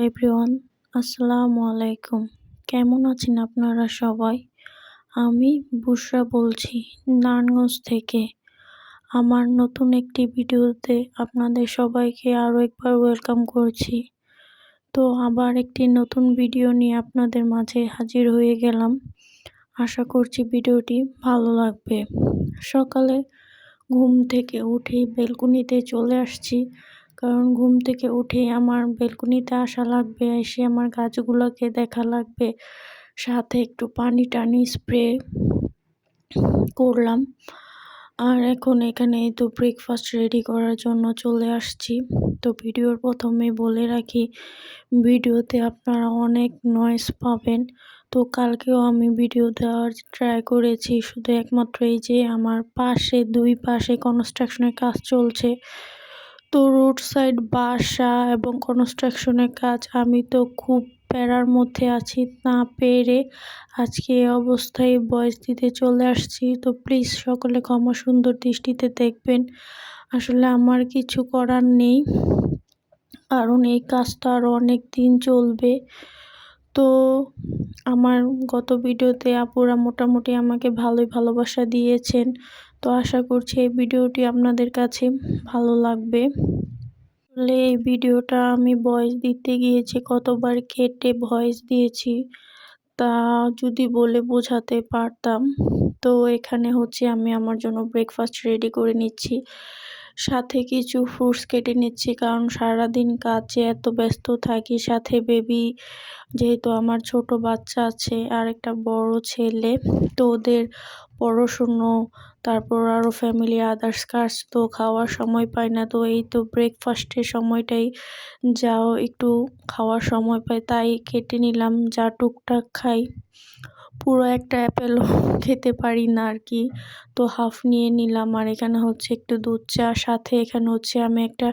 Everyone, আসসালামু আলাইকুম। কেমন আছেন আপনারা সবাই? আমি বুশরা বলছি নারায়ণগঞ্জ থেকে। আমার নতুন একটি ভিডিওতে আপনাদের সবাইকে আরও একবার ওয়েলকাম করছি। তো আবার একটি নতুন ভিডিও নিয়ে আপনাদের মাঝে হাজির হয়ে গেলাম। আশা করছি ভিডিওটি ভালো লাগবে। সকালে ঘুম থেকে উঠেই বেলকনিতে চলে আসছি, কারণ ঘুম থেকে উঠেই আমার বেলকনিতে আসা লাগবে, এসে আমার গাছগুলোকে দেখা লাগবে, সাথে একটু পানি টানি স্প্রে করলাম। আর এখন এখানে তো ব্রেকফাস্ট রেডি করার জন্য চলে আসছি। তো ভিডিওর প্রথমে বলে রাখি, ভিডিওতে আপনারা অনেক নয়েজ পাবেন। তো কালকেও আমি ভিডিও দেওয়ার ট্রাই করেছি, শুধু একমাত্র এই যে আমার দুই পাশে কনস্ট্রাকশনের কাজ চলছে। তো রোড সাইড বাসা এবং কনস্ট্রাকশনের কাজ, আমি তো খুব প্যারার মধ্যে আছি, না পেরে আজকে এই অবস্থায় ভয়েস দিতে চলে আসছি। তো প্লিজ সকলে ক্ষমা সুন্দর দৃষ্টিতে দেখবেন। আসলে আমার কিছু করার নেই, কারণ এই কাজটা আরও অনেক দিন চলবে। তো আমার গত ভিডিওতে আপুরা মোটামুটি আমাকে ভালোই ভালোবাসা দিয়েছেন। তো আশা করছি এই ভিডিওটি আপনাদের কাছে ভালো লাগবে। আসলে এই ভিডিওটা আমি ভয়েস দিতে গিয়েছি, কতবার কেটে ভয়েস দিয়েছি তা যদি বলে বোঝাতে পারতাম। তো এখানে হচ্ছে আমি আমার জন্য ব্রেকফাস্ট রেডি করে নিচ্ছি, সাথে কিছু ফ্রুটস কেটে নিচ্ছি, কারণ সারাদিন কাজে এত ব্যস্ত থাকি। সাথে বেবি, যেহেতু আমার ছোট বাচ্চা আছে আর একটা বড় ছেলে, তো ওদের পড়াশুনো, তারপর আরও ফ্যামিলি আদার্স কাজ, তো খাওয়ার সময় পাই না। তো এই তো ব্রেকফাস্টের সময়টাই যাও একটু খাওয়ার সময় পাই, তাই কেটে নিলাম যা টুকটাক খাই। পুরো একটা অ্যাপেলও খেতে পারি না আর কি, তো হাফ নিয়ে নিলাম। আর এখানে হচ্ছে একটু দুধ চা, সাথে এখানে হচ্ছে আমি একটা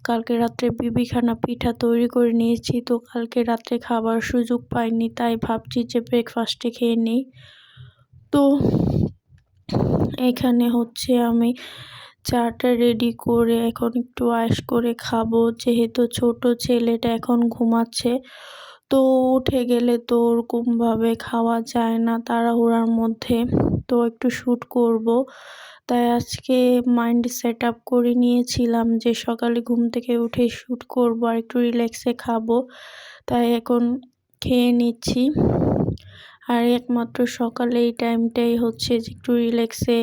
কালকে রাত্রে বিবিখানা পিঠা তৈরি করে নিয়েছি। তো কালকে রাত্রে খাবার সুযোগ পাইনি, তাই ভাবছি যে ব্রেকফাস্টে খেয়ে নিই। তো এখানে হচ্ছে আমি চাটা রেডি করে এখন একটু আয়েশ করে খাবো, যেহেতু ছোট ছেলেটা এখন ঘুমাচ্ছে। তো উঠে গেলে তো ওরকমভাবে খাওয়া যায় না তাড়াহুড়ার মধ্যে, তো একটু শ্যুট করব। তাই আজকে মাইন্ড সেট আপ করে নিয়েছিলাম যে সকালে ঘুম থেকে উঠে শ্যুট করব আর একটু রিল্যাক্সে খাবো, তাই এখন খেয়ে নিচ্ছি। আর একমাত্র সকালে এই টাইমটাই হচ্ছে যে একটু রিল্যাক্সে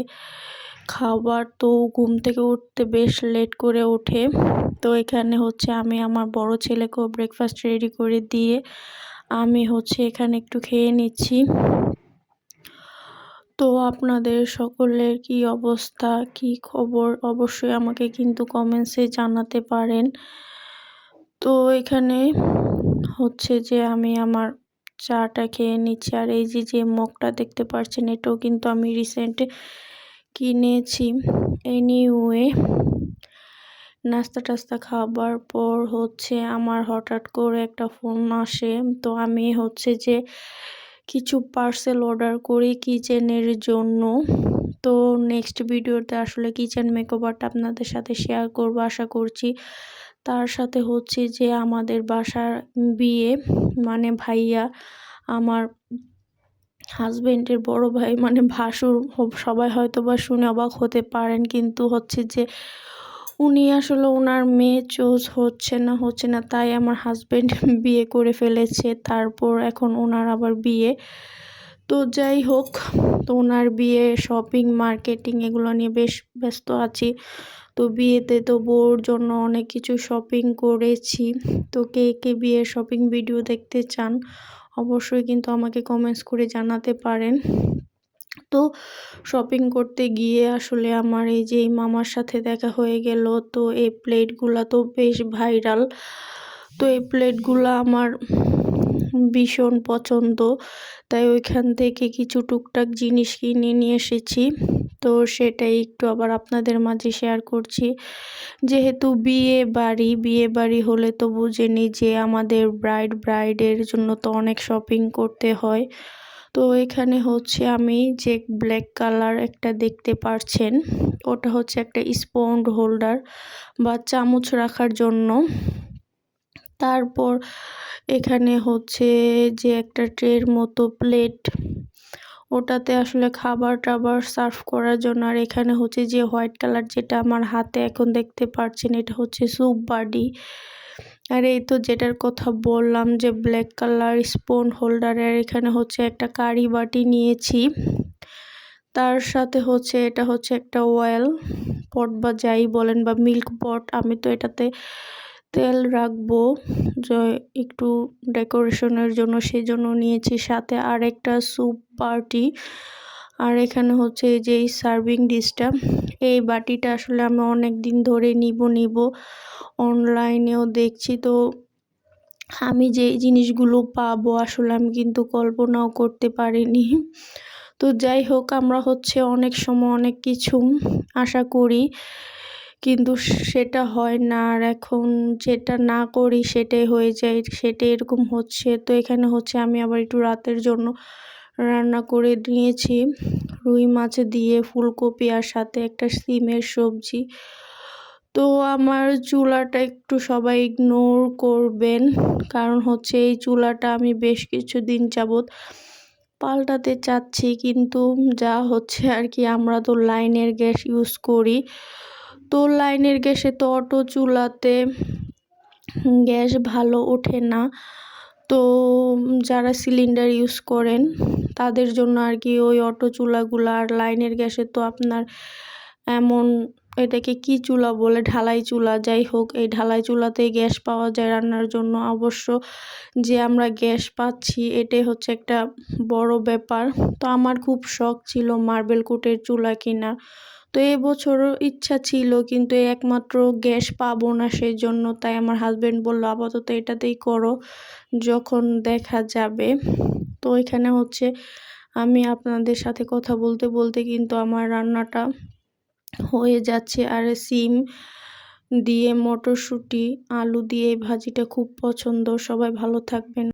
খাবার। তো ঘুম থেকে উঠতে বেশ লেট করে ওঠে। তো এখানে হচ্ছে আমি আমার বড় ছেলেকেও ব্রেকফাস্ট রেডি করে দিয়ে আমি হচ্ছে এখানে একটু খেয়ে নিচ্ছি। তো আপনাদের সকলের কি অবস্থা, কি খবর, অবশ্যই আমাকে কিন্তু কমেন্টসে জানাতে পারেন। তো এখানে হচ্ছে যে আমি আমার চাটা খেয়ে নিচ্ছি। আর এই যে মগটা দেখতে পাচ্ছেন, এটাও কিন্তু আমি রিসেন্ট কিনেছি। এনিওয়ে, নাস্তা টাস্তা খাবার পর হচ্ছে আমার হঠাৎ করে একটা ফোন আসে। তো আমি হচ্ছে যে কিছু পার্সেল অর্ডার করি কিচেনের জন্য। তো নেক্সট ভিডিওতে আসলে কিচেন মেকওভারটা আপনাদের সাথে শেয়ার করব আশা করছি। তার সাথে হচ্ছে যে আমাদের বাসার বিয়ে, মানে ভাইয়া, আমার হাজবেন্ডের বড় ভাই, মানে ভাসুর, সবাই হয়তো বা শুনে অবাক হতে পারেন, কিন্তু হচ্ছে যে উনি আসলে ওনার মেয়ে চুজ হচ্ছে না, তাই আমার হাজবেন্ড বিয়ে করে ফেলেছে। তারপর এখন ওনার আবার বিয়ে। তো যাই হোক, তো ওনার বিয়ে, শপিং, মার্কেটিং এগুলো নিয়ে বেশ ব্যস্ত আছি। তো বিয়েতে তো বউর জন্য অনেক কিছু শপিং করেছি। তো কে কে বিয়ের শপিং ভিডিও দেখতে চান অবশ্যই কিন্তু আমাকে কমেন্টস করে জানাতে পারেন। তো শপিং করতে গিয়ে আসলে আমার এই যে মামার সাথে দেখা হয়ে গেল। তো এই প্লেটগুলা তো বেশ ভাইরাল। তো এই প্লেটগুলা আমার ভীষণ পছন্দ, তাই ওইখান থেকে কিছু টুকটাক জিনিস কিনে নিয়ে এসেছি। তো সেটাই একটু আবার আপনাদের মাঝে শেয়ার করছি। যেহেতু বিয়ে বাড়ি হলে তো বুঝেনি যে আমাদের ব্রাইডের জন্য তো অনেক শপিং করতে হয়। তো এখানে হচ্ছে আমি যে ব্ল্যাক কালার একটা দেখতে পারছেন, ওটা হচ্ছে একটা স্পুন হোল্ডার বা চামচ রাখার জন্য। তারপর এখানে হচ্ছে যে একটা ট্রের মতো প্লেট, ওটাতে আসলে খাবার টাবার সার্ভ করার জন্য। আর এখানে হচ্ছে যে হোয়াইট কালার যেটা আমার হাতে এখন দেখতে পাচ্ছেন, এটা হচ্ছে স্যুপ বাটি। আর এই তো যেটার কথা বললাম যে ব্ল্যাক কালার স্পুন হোল্ডার, আর এখানে হচ্ছে একটা কারি বাটি নিয়েছি। তার সাথে হচ্ছে এটা হচ্ছে একটা অয়েল পট বা যাই বলেন বা মিল্ক পট। আমি তো এটাতে তেল রাখবো যে একটু ডেকোরেশনের জন্য, সেজন্য নিয়েছি। সাথে আর একটা স্যুপ বাটি। আর এখানে হচ্ছে যে এই সার্ভিং ডিশটা, এই বাটিটা আসলে আমি অনেক দিন ধরে নিব অনলাইনেও দেখছি। তো আমি যে জিনিসগুলো পাবো আসলে আমি কিন্তু কল্পনাও করতে পারিনি। তো যাই হোক, আমরা হচ্ছে অনেক সময় অনেক কিছু আশা করি কিন্তু সেটা হয় না, আর এখন যেটা না করি সেটাই হয়ে যায়, সেটাই এরকম হচ্ছে। তো এখানে হচ্ছে আমি আবার একটু রাতের জন্য রান্না করে নিয়েছি রুই মাছ দিয়ে ফুলকপি আর সাথে একটা সিমের সবজি। তো আমার চুলাটা একটু সবাই ইগনোর করবেন, কারণ হচ্ছে এই চুলাটা আমি বেশ কিছুদিন যাবৎ পাল্টাতে চাচ্ছি, কিন্তু যা হচ্ছে আর কি, আমরা তো লাইনের গ্যাস ইউজ করি। তো লাইনের গ্যাসে তো অটো চুলাতে গ্যাস ভালো ওঠে না। তো যারা সিলিন্ডার ইউজ করেন তাদের জন্য আর কি ওই অটো চুলাগুলো। আর লাইনের গ্যাসে তো আপনার এমন, এটাকে কি চুলা বলে, ঢালাই চুলা, যাই হোক এই ঢালাই চুলাতেই গ্যাস পাওয়া যায় রান্নার জন্য। অবশ্য যে আমরা গ্যাস পাচ্ছি এটাই হচ্ছে একটা বড় ব্যাপার। তো আমার খুব শখ ছিল মার্বেল কোটের চুলা কেনার। তো এবছরও ইচ্ছা ছিল, কিন্তু একমাত্র গ্যাস পাবো না সেই জন্য, তাই আমার হাজবেন্ড বললো আপাতত এটাতেই করো, যখন দেখা যাবে। তো এখানে হচ্ছে আমি আপনাদের সাথে কথা বলতে বলতে কিন্তু আমার রান্নাটা হয়ে যাচ্ছে। আর সিম দিয়ে মটরশুঁটি আলু দিয়ে এই ভাজিটা খুব পছন্দ। সবাই ভালো থাকবেন।